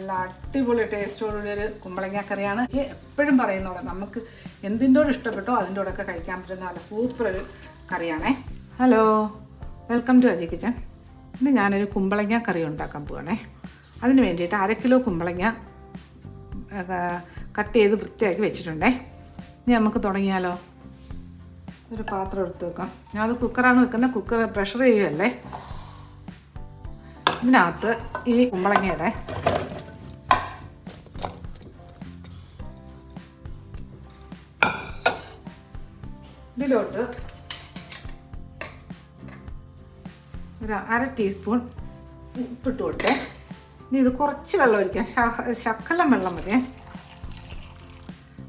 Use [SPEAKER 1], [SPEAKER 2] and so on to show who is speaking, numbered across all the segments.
[SPEAKER 1] നല്ല അടിപൊളി ടേസ്റ്റോടുകൂടി ഒരു കുമ്പളങ്ങ കറിയാണ്. എപ്പോഴും പറയുന്ന പോലെ നമുക്ക് എന്തിൻ്റോട് ഇഷ്ടപ്പെട്ടോ അതിൻ്റെ കൂടെയൊക്കെ കഴിക്കാൻ പറ്റുന്ന നല്ല സൂപ്പർ ഒരു കറിയാണേ. Hello, welcome to Aji kitchen. ഇന്ന് ഞാനൊരു കുമ്പളങ്ങ കറി ഉണ്ടാക്കാൻ പോവാണേ. അതിന് വേണ്ടിയിട്ട് 1/2 കിലോ കുമ്പളങ്ങ കട്ട് ചെയ്ത് വൃത്തിയാക്കി വെച്ചിട്ടുണ്ടേ. ഇനി നമുക്ക് തുടങ്ങിയാലോ. ഒരു പാത്രം എടുത്ത് വെക്കാം. ഞാനത് കുക്കറാണ് വെക്കുന്നത്. കുക്കർ പ്രഷർ ചെയ്യുമല്ലേ. ഇതിനകത്ത് ഈ കുമ്പളങ്ങയുടെ ഇതിലോട്ട് ഒരു 1/2 ടീസ്പൂൺ ഉപ്പിട്ട് കൊടുത്തേ. ഇനി ഇത് കുറച്ച് വെള്ളം ഒഴിക്കാം. ശകലം വെള്ളം മതിയേ.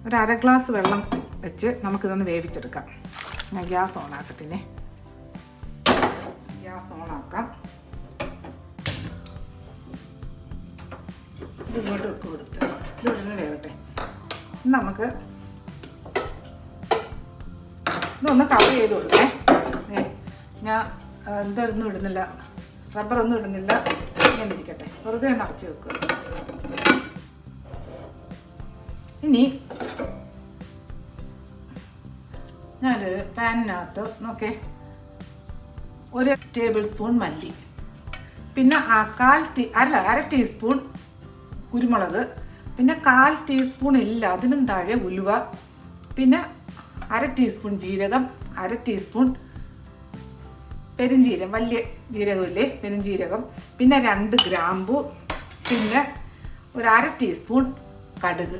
[SPEAKER 1] ഒരു 1/2 ഗ്ലാസ് വെള്ളം വെച്ച് നമുക്കിതൊന്ന് വേവിച്ചെടുക്കാം. ഞാൻ ഗ്യാസ് ഓണാക്കട്ടെ. ഗ്യാസ് ഓണാക്കാം. ഇത് ഇങ്ങോട്ട് വെക്ക് കൊടുത്ത് ഇത് ഇവിടുന്ന് വേവട്ടെ. നമുക്ക് ഇതൊന്ന് കവർ ചെയ്ത് കൊടുക്കേ. ഞാൻ ഇതൊന്നും ഇടുന്നില്ല, റബ്ബറൊന്നും ഇടുന്നില്ല. ഇങ്ങനെ ഇരിക്കട്ടെ, വെറുതെ ഒന്ന് അടച്ച് വെക്കുക. ഇനി ഞാനൊരു പാനിനകത്ത് നോക്കേ 1 ടേബിൾ സ്പൂൺ മല്ലി, പിന്നെ 1/2 ടീസ്പൂൺ കുരുമുളക്, പിന്നെ 1/4 ടീസ്പൂൺ ഇല്ല അതിനും താഴെ ഉലുവ, പിന്നെ 1/2 ടീസ്പൂൺ ജീരകം, 1/2 ടീസ്പൂൺ പെരുംജീരകം, വലിയ ജീരകമില്ലേ പെരുംജീരകം, പിന്നെ 2 ഗ്രാമ്പു, പിന്നെ ഒരു 1/2 ടീസ്പൂൺ കടുക്.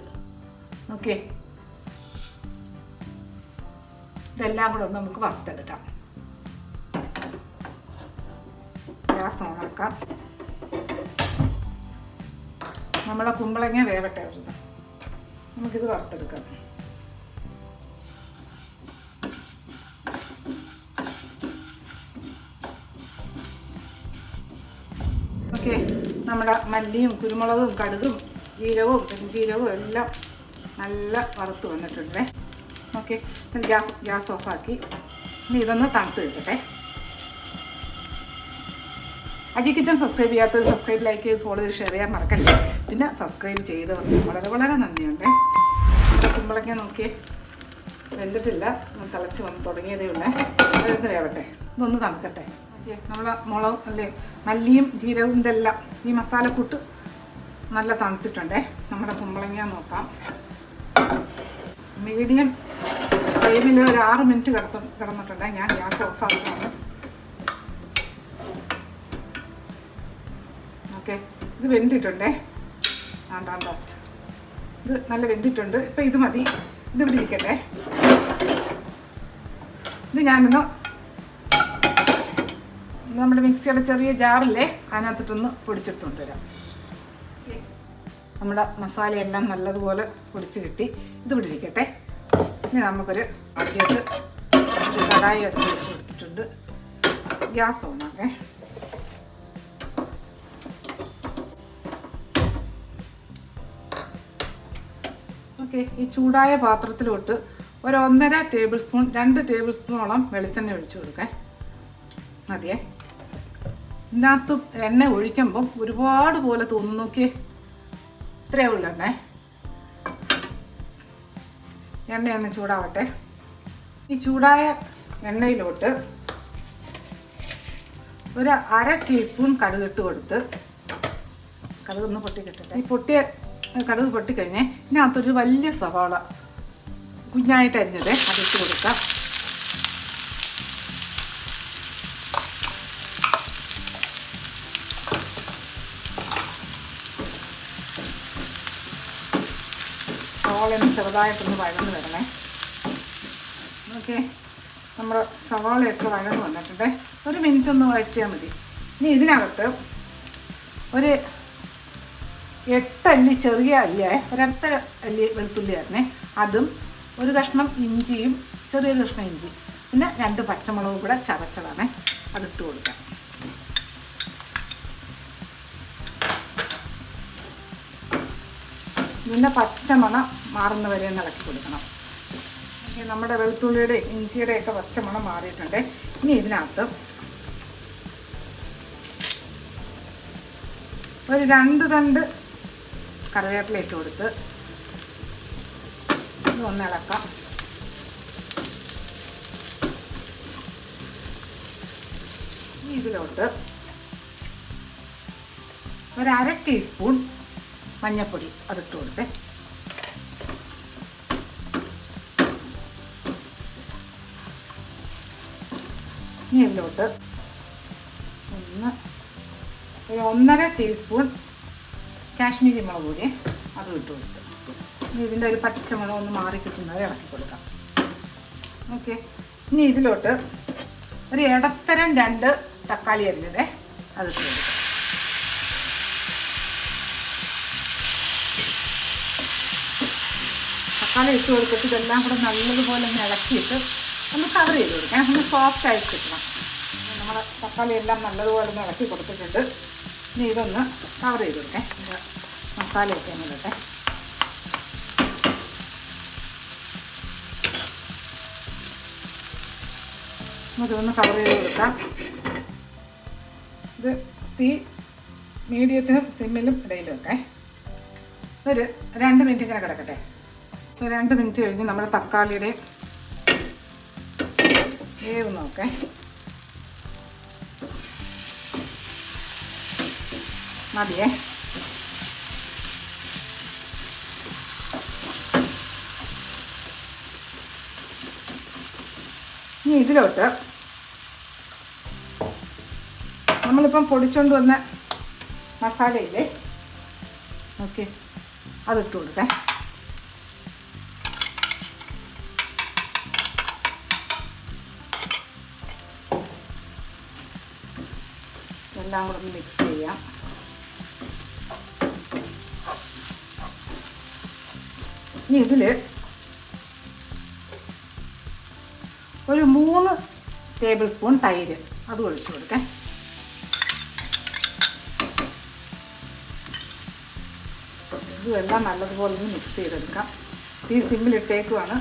[SPEAKER 1] ഓക്കെ, ഇതെല്ലാം കൂടെ ഒന്ന് നമുക്ക് വറുത്തെടുക്കാം. ഗ്യാസ് ഓണാക്കാം. നമ്മളെ കുമ്പളങ്ങ വേവട്ടെ വരുന്നത്. നമുക്കിത് വറുത്തെടുക്കാം. ഓക്കെ, നമ്മുടെ മല്ലിയും കുരുമുളകും കടുകും ജീരകവും പെരുംജീരകവും എല്ലാം നല്ല വറുത്ത് വന്നിട്ടുണ്ട്. ഓക്കെ, ഗ്യാസ് ഓഫാക്കി. ഇനി ഇതൊന്ന് തണുത്ത് കിട്ടട്ടെ. അജി കിച്ചൻ സബ്സ്ക്രൈബ് ചെയ്യാത്തത് സബ്സ്ക്രൈബ്, ലൈക്ക് ചെയ്ത് ഫോളോ ചെയ്ത് ഷെയർ ചെയ്യാൻ മറക്കല്ലേ. പിന്നെ സബ്സ്ക്രൈബ് ചെയ്തവർക്ക് വളരെ നന്ദിയുണ്ട്. കുമ്പളങ്ങ നോക്കിയേ, വെന്തിട്ടില്ല, തിളച്ച് വന്ന് തുടങ്ങിയതേ ഉള്ളേ. അതൊന്ന് വേവട്ടെ, ഇതൊന്ന് തണുക്കട്ടെ. ഓക്കെ, നമ്മളെ മുളക് അല്ലേ മല്ലിയും ജീരകവും ഇതെല്ലാം ഈ മസാലക്കൂട്ട് നല്ല തണുത്തിട്ടുണ്ടേ. നമ്മുടെ കുമ്പളങ്ങ നോക്കാം. മീഡിയം ഫ്ലെയിമിൽ ഒരു 6 മിനിറ്റ് കിടന്നിട്ടുണ്ട്. ഞാൻ ഗ്യാസ് ഓഫാക്കുകയാണ്. ഓക്കെ, ഇത് വെന്തിട്ടുണ്ടേ. ആണ്ടാണ്ടോ, ഇത് നല്ല വെന്തിട്ടുണ്ട്. ഇപ്പം ഇത് മതി, ഇത് ഇവിടെ ഇരിക്കട്ടെ. ഇത് ഞാനൊന്ന് നമ്മുടെ മിക്സിയുടെ ചെറിയ ജാറില്ലേ അതിനകത്തിട്ടൊന്ന് പൊടിച്ചെടുത്തുകൊണ്ട് വരാം. നമ്മുടെ മസാലയെല്ലാം നല്ലതുപോലെ പൊടിച്ച് കിട്ടി. ഇത് ഇവിടെ ഇരിക്കട്ടെ. ഇനി നമുക്കൊരു ആദ്യമായിട്ട് കടായി എടുത്ത് കൊടുത്തിട്ടുണ്ട്. ഗ്യാസ് ഓണാക്കേ. ഓക്കെ, ഈ ചൂടായ പാത്രത്തിലോട്ട് ഒരു 1.5 ടേബിൾ സ്പൂൺ 2 ടേബിൾ സ്പൂണോളം വെളിച്ചെണ്ണ ഒഴിച്ചു കൊടുക്കേ. മതിയേ. ഇതിനകത്ത് എണ്ണ ഒഴിക്കുമ്പം ഒരുപാട് പോലെ തോന്നുന്നു. നോക്കിയേ, ഇത്രയേ ഉള്ളൂ എണ്ണ. എണ്ണയൊന്ന് ചൂടാവട്ടെ. ഈ ചൂടായ എണ്ണയിലോട്ട് ഒരു 1/2 ടീസ്പൂൺ കടുക് ഇട്ട് കൊടുത്ത് കടുകൊന്ന് പൊട്ടിക്കിട്ടട്ടെ. ഈ പൊട്ടിയ കടുക് പൊട്ടിക്കഴിഞ്ഞേ ഇതിനകത്തൊരു വലിയ സവാള കുഞ്ഞായിട്ട് അരിഞ്ഞത് അതിട്ട് കൊടുക്കാം. സവാളയൊന്ന് ചെറുതായിട്ടൊന്ന് വഴന്ന് വരണേ. ഓക്കെ, നമ്മുടെ സവാളയൊക്കെ വഴന്ന് വന്നിട്ടുണ്ട്. 1 മിനിറ്റ് ഒന്ന് വഴറ്റിയാൽ മതി. ഇനി ഇതിനകത്ത് ഒരു 8 അല്ലി ചെറിയ അല്ലിയായ 1/2 അല്ലി വെളുത്തുള്ളി ആയിരുന്നേ, അതും 1 കഷ്ണം ഇഞ്ചിയും, ചെറിയൊരു കഷ്ണം ഇഞ്ചി, പിന്നെ 2 പച്ചമുളകും കൂടെ ചതച്ചതാണേ, അതിട്ട് കൊടുക്കാം. ഇതിൻ്റെ പച്ചമണം മാറുന്ന വരെ ഒന്ന് ഇളക്കി കൊടുക്കണം. നമ്മുടെ വെളുത്തുള്ളിയുടെ ഇഞ്ചിയുടെയൊക്കെ പച്ചമണം മാറിയിട്ടുണ്ട്. ഇനി ഇതിനകത്ത് ഒരു 2 തണ്ട് കറിവേപ്പില ഇട്ട് കൊടുത്ത് ഇതൊന്ന് ഇളക്കാം. ഇതിലോട്ട് ഒരു 1/2 ടീസ്പൂൺ മഞ്ഞൾപ്പൊടി അതിട്ട് കൊടുത്തേ. ഇനി ഇതിലോട്ട് ഒരു 1.5 ടീസ്പൂൺ കാശ്മീരി മുളക് പൊടി അതും ഇട്ട് കൊടുത്ത് ഇനി ഇതിൻ്റെ ഒരു പച്ചമുളക് ഒന്ന് മാറി കിട്ടുന്നത് ഇളക്കി കൊടുക്കാം. ഓക്കെ. ഇനി ഇതിലോട്ട് ഒരു ഇടത്തരം 2 തക്കാളി അരിഞ്ഞത് അതിട്ട് കൊടുക്കാം. തക്കാളി ഇട്ട് കൊടുത്തിട്ട് ഇതെല്ലാം കൂടെ നല്ലതുപോലെ ഒന്ന് ഇളക്കിയിട്ട് ഒന്ന് കവർ ചെയ്ത് കൊടുക്കാം. ഒന്ന് സോഫ്റ്റ് ആയിട്ട് കിട്ടണം. നമ്മൾ തക്കാളി എല്ലാം നല്ലതുപോലെ ഒന്ന് ഇളക്കി കൊടുത്തിട്ടുണ്ട്. ഇനി ഇതൊന്ന് കവർ ചെയ്ത് കൊടുക്കാം. മസാലയൊക്കെ ഒന്ന് ഇടട്ടെ. ഇതൊന്ന് കവർ ചെയ്ത് കൊടുക്കാം. ഇത് തീ മീഡിയത്തിനും സിമ്മിലും ഇടയിൽ വെക്കാം. ഒരു 2 മിനിറ്റ് ഇങ്ങനെ കിടക്കട്ടെ. 2 മിനിറ്റ് കഴിഞ്ഞ് നമ്മുടെ തക്കാളിയുടെ വേവ് നോക്കേ. മതിയേ. ഇനി ഇതിലോട്ട് നമ്മളിപ്പം പൊടിച്ചുകൊണ്ട് വന്ന മസാലയില്ലേ, ഓക്കെ, അതിട്ട് കൊടുക്കാം. എല്ലാം കൂടെ ഒന്ന് മിക്സ് ചെയ്യാം. ഇനി ഇതിൽ ഒരു 3 ടേബിൾ സ്പൂൺ തൈര് അത് ഒഴിച്ചു കൊടുക്കാം. ഇതെല്ലാം നല്ലതുപോലെ ഒന്ന് മിക്സ് ചെയ്തെടുക്കാം. ഈ സിമ്മിലിട്ടേക്കുവാണ്.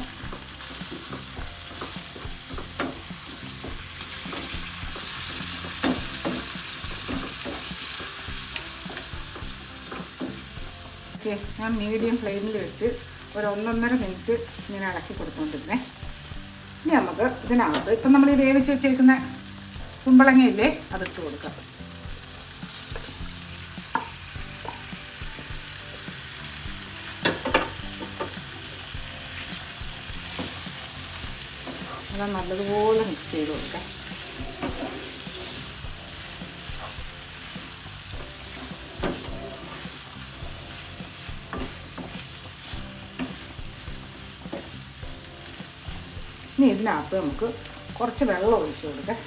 [SPEAKER 1] ഓക്കെ, ഞാൻ മീഡിയം ഫ്ലെയിമിൽ വെച്ച് ഒരു 1.5 മിനിറ്റ് ഇങ്ങനെ ഇളക്കി കൊടുത്തുകൊണ്ടിരുന്നേ. ഇനി നമുക്ക് ഇതിനകത്ത് ഇപ്പം നമ്മൾ ഈ വേവിച്ച് വെച്ചേക്കുന്ന കുമ്പളങ്ങയില്ലേ അതിട്ട് കൊടുക്കാം. അത് നല്ലതുപോലെ മിക്സ് ചെയ്ത് കൊടുക്കാം. ഇനി ഇതിനകത്ത് നമുക്ക് കുറച്ച് വെള്ളം ഒഴിച്ചു കൊടുക്കാം.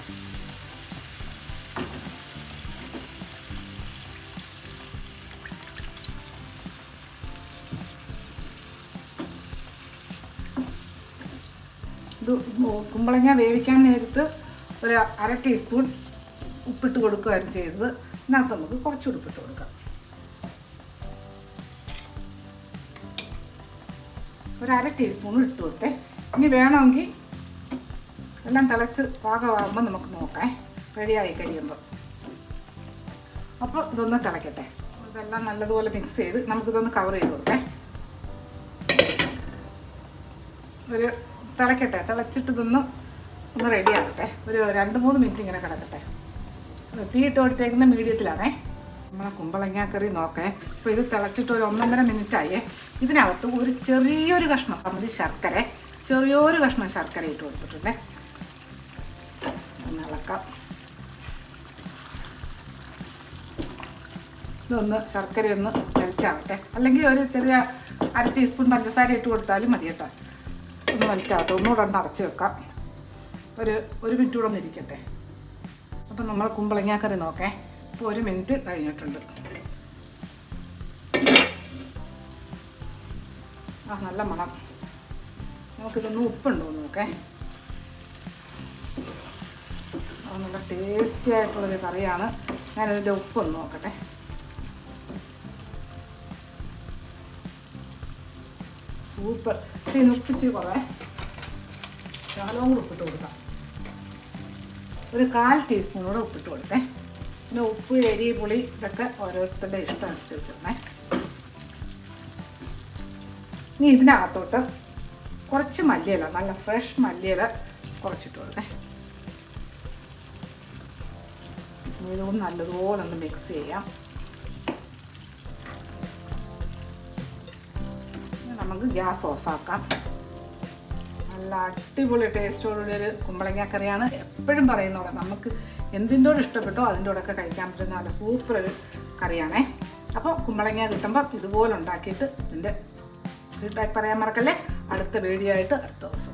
[SPEAKER 1] ഇത് കുമ്പളങ്ങ വേവിക്കാൻ നേരത്ത് ഒരു 1/2 ടീസ്പൂൺ ഉപ്പിട്ട് കൊടുക്കുകയായിരുന്നു ചെയ്തത്. ഇതിനകത്ത് നമുക്ക് കുറച്ച് ഉപ്പിട്ട് കൊടുക്കാം. ഒരു 1/2 ടീസ്പൂൺ ഇട്ട് കൊടുത്തേ. ഇനി വേണമെങ്കിൽ എല്ലാം തിളച്ച് പാകമാകുമ്പോൾ നമുക്ക് നോക്കാം, റെഡിയായി കഴിയുമ്പോൾ. അപ്പോൾ ഇതൊന്ന് തിളയ്ക്കട്ടെ. ഇതെല്ലാം നല്ലതുപോലെ മിക്സ് ചെയ്ത് നമുക്കിതൊന്ന് കവർ ചെയ്ത് കൊടുക്കാം. ഒരു തിളയ്ക്കട്ടെ. തിളച്ചിട്ട് ഇതൊന്ന് റെഡി ആകട്ടെ. ഒരു 2-3 മിനിറ്റ് ഇങ്ങനെ കിടക്കട്ടെ. തീയിട്ട് കൊടുത്തേക്കുന്ന മീഡിയത്തിലാണേ. നമ്മളെ കുമ്പളങ്ങ കറി നോക്കേ. അപ്പോൾ ഇത് തിളച്ചിട്ട് ഒരു 1.5 മിനിറ്റായേ. ഇതിനകത്ത് ഒരു ചെറിയൊരു കഷ്ണം മതി ശർക്കര, ചെറിയൊരു കഷ്ണം ശർക്കര ഇട്ട് കൊടുത്തിട്ടുണ്ടേ. ഒന്ന് ഇളക്കാം. ഇതൊന്ന് ശർക്കരയൊന്ന് മെൽറ്റാവട്ടെ. അല്ലെങ്കിൽ ഒരു ചെറിയ 1/2 ടീസ്പൂൺ പഞ്ചസാര ഇട്ട് കൊടുത്താലും മതി കേട്ടോ. ഒന്ന് മെൽറ്റാവട്ടെ. ഒന്നുകൂടെ ഒന്ന് അടച്ച് വെക്കാം. ഒരു മിനിറ്റ് കൂടെ ഒന്ന് ഇരിക്കട്ടെ. അപ്പം നമ്മൾ കുമ്പളങ്ങ കറി നോക്കേ. ഇപ്പോൾ 1 മിനിറ്റ് കഴിഞ്ഞിട്ടുണ്ട്. ആ, നല്ല മണം. നമുക്കിതൊന്ന് ഉപ്പുണ്ടോ നോക്കേ. അത് നല്ല ടേസ്റ്റി ആയിട്ടുള്ളൊരു കറിയാണ്. ഞാനതിൻ്റെ ഉപ്പൊന്ന് നോക്കട്ടെ. സൂപ്പർ. ഇതിന് ഉപ്പിച്ച് കുറേ ശകലവും കൂടെ ഉപ്പിട്ട് കൊടുക്കാം. ഒരു 1/4 ടീസ്പൂൺ കൂടെ ഉപ്പിട്ട് കൊടുത്തേ. പിന്നെ ഉപ്പ്, എരി, പുളി ഇതൊക്കെ ഓരോരുത്തരുടെ ഇഷ്ടം അനുസരിച്ചിരുന്നേ. ഇനി ഇതിനകത്തോട്ട് കുറച്ച് മല്ലിയില, നല്ല ഫ്രഷ് മല്ലിയില കുറച്ചിട്ട് കൊടുക്കേ. ഇതൊന്ന് നല്ലതുപോലെ ഒന്ന് മിക്സ് ചെയ്യാം. നമുക്ക് ഗ്യാസ് ഓഫാക്കാം. നല്ല അടിപൊളി ടേസ്റ്റോടുകൂടി ഒരു കുമ്പളങ്ങ കറിയാണ്. എപ്പോഴും പറയുന്ന പോലെ നമുക്ക് എന്തിൻ്റോട് ഇഷ്ടപ്പെട്ടോ അതിൻ്റെ കൂടെയൊക്കെ കഴിക്കാൻ പറ്റുന്ന നല്ല സൂപ്പർ ഒരു കറിയാണേ. അപ്പോൾ കുമ്പളങ്ങ കിട്ടുമ്പോൾ ഇതുപോലെ ഉണ്ടാക്കിയിട്ട് ഇതിൻ്റെ ഫീഡ്ബാക്ക് പറയാൻ മറക്കല്ലേ. അടുത്ത വീഡിയോ ആയിട്ട് അടുത്ത ദിവസം.